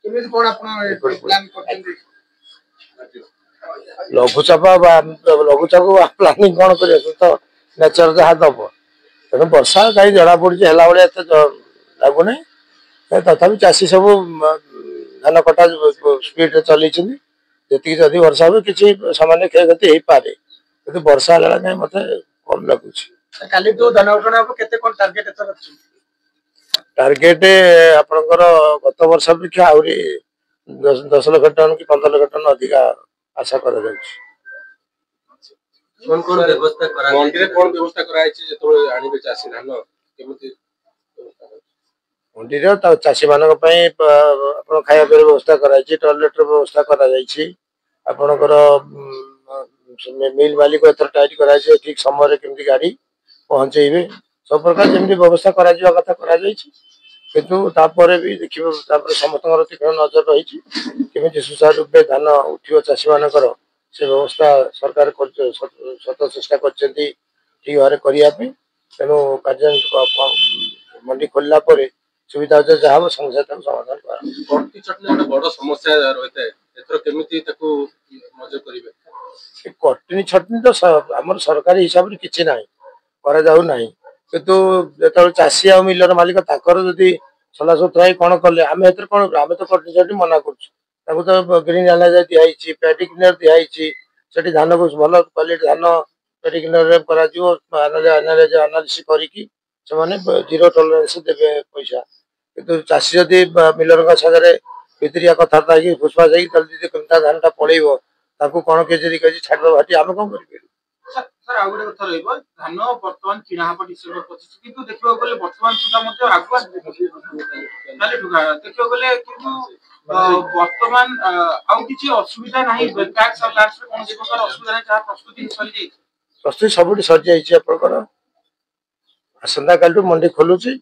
କେମିତି କଣ ଆପଣ ପ୍ଲାନ୍ କରିଛନ୍ତି? ଲଘୁଚାପ ପ୍ଲାନିଂ କଣ କରିବା ତ ନେଚର ଯାହା ଦବ ତେଣୁ ବର୍ଷା କାହିଁ ଜଣା ପଡୁଛି ହେଲା ଭଳିଆ ଏତେ ଲାଗୁନାହିଁ ତଥାପି ଚାଷୀ ସବୁ ଧାନ କଟା ସ୍ପିଡରେ ଚଲେଇଛନ୍ତି ଯେତିକି ଯଦି ବର୍ଷା ହୁଏ କିଛି ସାମାନ୍ୟ କ୍ଷୟକ୍ଷତି ହେଇପାରେ କିନ୍ତୁ ବର୍ଷା ହେଲା କାହିଁ ମତେ କମ ଲାଗୁଛି। କାଲି ଯୋଉ ଧାନ କଟା ହବ କେତେ କଣ ଟାର୍ଗେଟ ଅଛି? ଟାର୍ଗେଟ ଆପଣଙ୍କର ଗତ ବର୍ଷ ଅପେକ୍ଷା ଆହୁରି 10 ଲକ୍ଷ ଟନ କି 15 ଲକ୍ଷ ଟନ ଅଧିକା ଆଶା କରାଯାଉଛି। କଣ ବ୍ୟବସ୍ଥା ମଣ୍ଡିରେ କଣ ବ୍ୟବସ୍ଥା କରାଯାଇଛି ଯେତେବେଳେ ଆଣିବେ ଚାଷୀ ଧାନ କେମିତି ମଣ୍ଡିରେ ଚାଷୀ ମାନଙ୍କ ପାଇଁ ଆପଣ ଖାଇବା ପିଇବା ବ୍ୟବସ୍ଥା କରାଯାଇଛି ଟଏଲେଟର ବ୍ୟବସ୍ଥା କରାଯାଇଛି ଆପଣଙ୍କର ମିଲ୍ ମାଲିକ ଏଥର ଟାଇଟ୍ କରାଯାଇଛି ଠିକ ସମୟରେ କେମିତି ଗାଡି ପହଞ୍ଚେଇବେ ସବୁ ପ୍ରକାର ଯେମିତି ବ୍ୟବସ୍ଥା କରାଯିବା କଥା କରାଯାଇଛି କିନ୍ତୁ ତାପରେ ବି ଦେଖିବ ତାପରେ ସମସ୍ତଙ୍କର ତୀକ୍ଷ୍ଣ ନଜର ରହିଛି କେମିତି ସୁଚାରୁ ରୂପେ ଧାନ ଉଠିବ ଚାଷୀ ମାନଙ୍କର ସେ ବ୍ୟବସ୍ଥା ସରକାର ସତ ଚେଷ୍ଟା କରିଛନ୍ତି ଠିକ ଭାବରେ କରିବା ପାଇଁ ତେଣୁ ମଣ୍ଡି ଖୋଲିଲା ପରେ ସୁବିଧା ଯାହା ହବ ସାଙ୍ଗେ ସାଙ୍ଗେ ତାକୁ ସମାଧାନ କରାଯିବ। କଟକି ଚଟଣି ଗୋଟେ ବଡ ସମସ୍ୟା ରହିଥାଏ ଏଥର କେମିତି ତାକୁ ମଜା କରିବେ? କଟନୀ ଛଟନୀ ତ ଆମର ସରକାରୀ ହିସାବରେ କିଛି ନାହିଁ କରାଯାଉ ନାହିଁ କିନ୍ତୁ ଯେତେବେଳେ ଚାଷୀ ଆଉ ମିଲର ମାଲିକ ତାଙ୍କର ଯଦି ସଲାସୁତୁରା ହେଇ କଣ କଲେ ଆମେ ଏଥିରେ କଣ ଆମେ ତ କଟନୀ ଛଟନୀ ମନା କରୁଛୁ ତାକୁ ତ ଗ୍ରୀନ ଆନାଲାଇଜର ଦିଆହେଇଛି ପ୍ୟାଡି କ୍ଲିନର ଦିଆହେଇଛି ସେଠି ଧାନକୁ ଭଲ କ୍ୱାଲିଟି ଧାନ ପ୍ୟାଡି କ୍ଲିନର କରାଯିବ ଆନାଲିସିସ୍ କରିକି ସେମାନେ 0 ଟଲରେନ୍ସ ଦେବେ ପଇସା କିନ୍ତୁ ଚାଷୀ ଯଦି ମିଲରଙ୍କ ସାଙ୍ଗରେ ଭିତରିଆ କଥାବାର୍ତ୍ତା ହେଇକି ଫୁସଫାସ ହେଇକି ତାହେଲେ ଯଦି ତା ଧାନଟା ପଳେଇବ ତାକୁ କଣ କେଜି 2 କେଜି ଛାଡ଼ିଦବ ଭାଟି ଆମେ କଣ କରିପାରିବୁ? ସାର୍ ଆଉ ଗୋଟେ କଥା ରହିବ ଧାନ ବର୍ତ୍ତମାନ କିଣା ହବ ଡିସେମ୍ବର 25 କିନ୍ତୁ ଦେଖିବାକୁ ଗଲେ ବର୍ତ୍ତମାନ ସୁଦ୍ଧା ମଧ୍ୟ ଆଗୁଆ ଦେଖିବାକୁ ଗଲେ କିନ୍ତୁ ବର୍ତ୍ତମାନ ଆଉ କିଛି ଅସୁବିଧା ନାହିଁ କୌଣସି ପ୍ରକାର ଅସୁବିଧା ନାହିଁ ଯାହା ପ୍ରସ୍ତୁତି ସରିଯାଇଛି। ପ୍ରସ୍ତୁତି ସବୁଠି ସରିଯାଇଛି ଆପଣଙ୍କର ଆସନ୍ତାକାଲିଠୁ ମଣ୍ଡି ଖୋଲୁଛି।